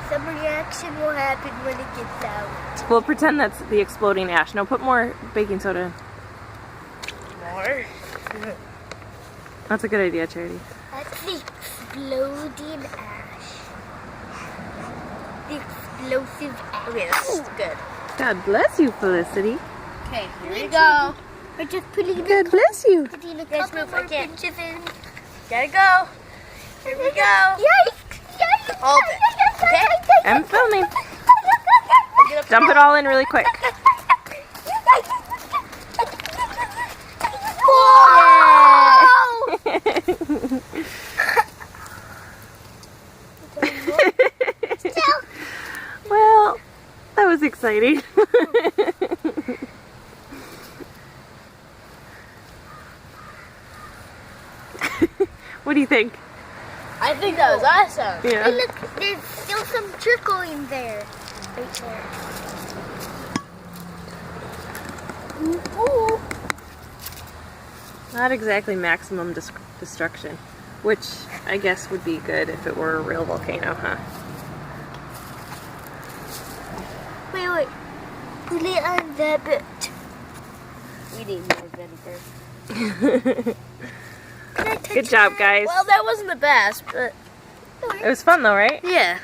Some reaction will happen when it gets out. We'll pretend that's the exploding ash. No, put more baking soda in. More? That's a good idea, Charity. That's the exploding ash. The explosive ash. Okay, this is good. God bless you, Felicity. Okay, here we go. We're just putting God bless you. putting a Guys, couple move, more I can't. pinches in. Gotta go. Here we go. Yikes! Yikes! All of it. Okay? I'm filming. Get up Dump it all in really quick. Well, that was exciting. What do you think? I think that was awesome. Hey, Yeah. look, there's still some trickling there. Right there. Ooh. Not exactly maximum destruction, which I guess would be good if it were a real volcano, huh? Wait. Put it on the bit. We need more vinegar. Good job, guys. Well, that wasn't the best, but It was fun though, right? yeah.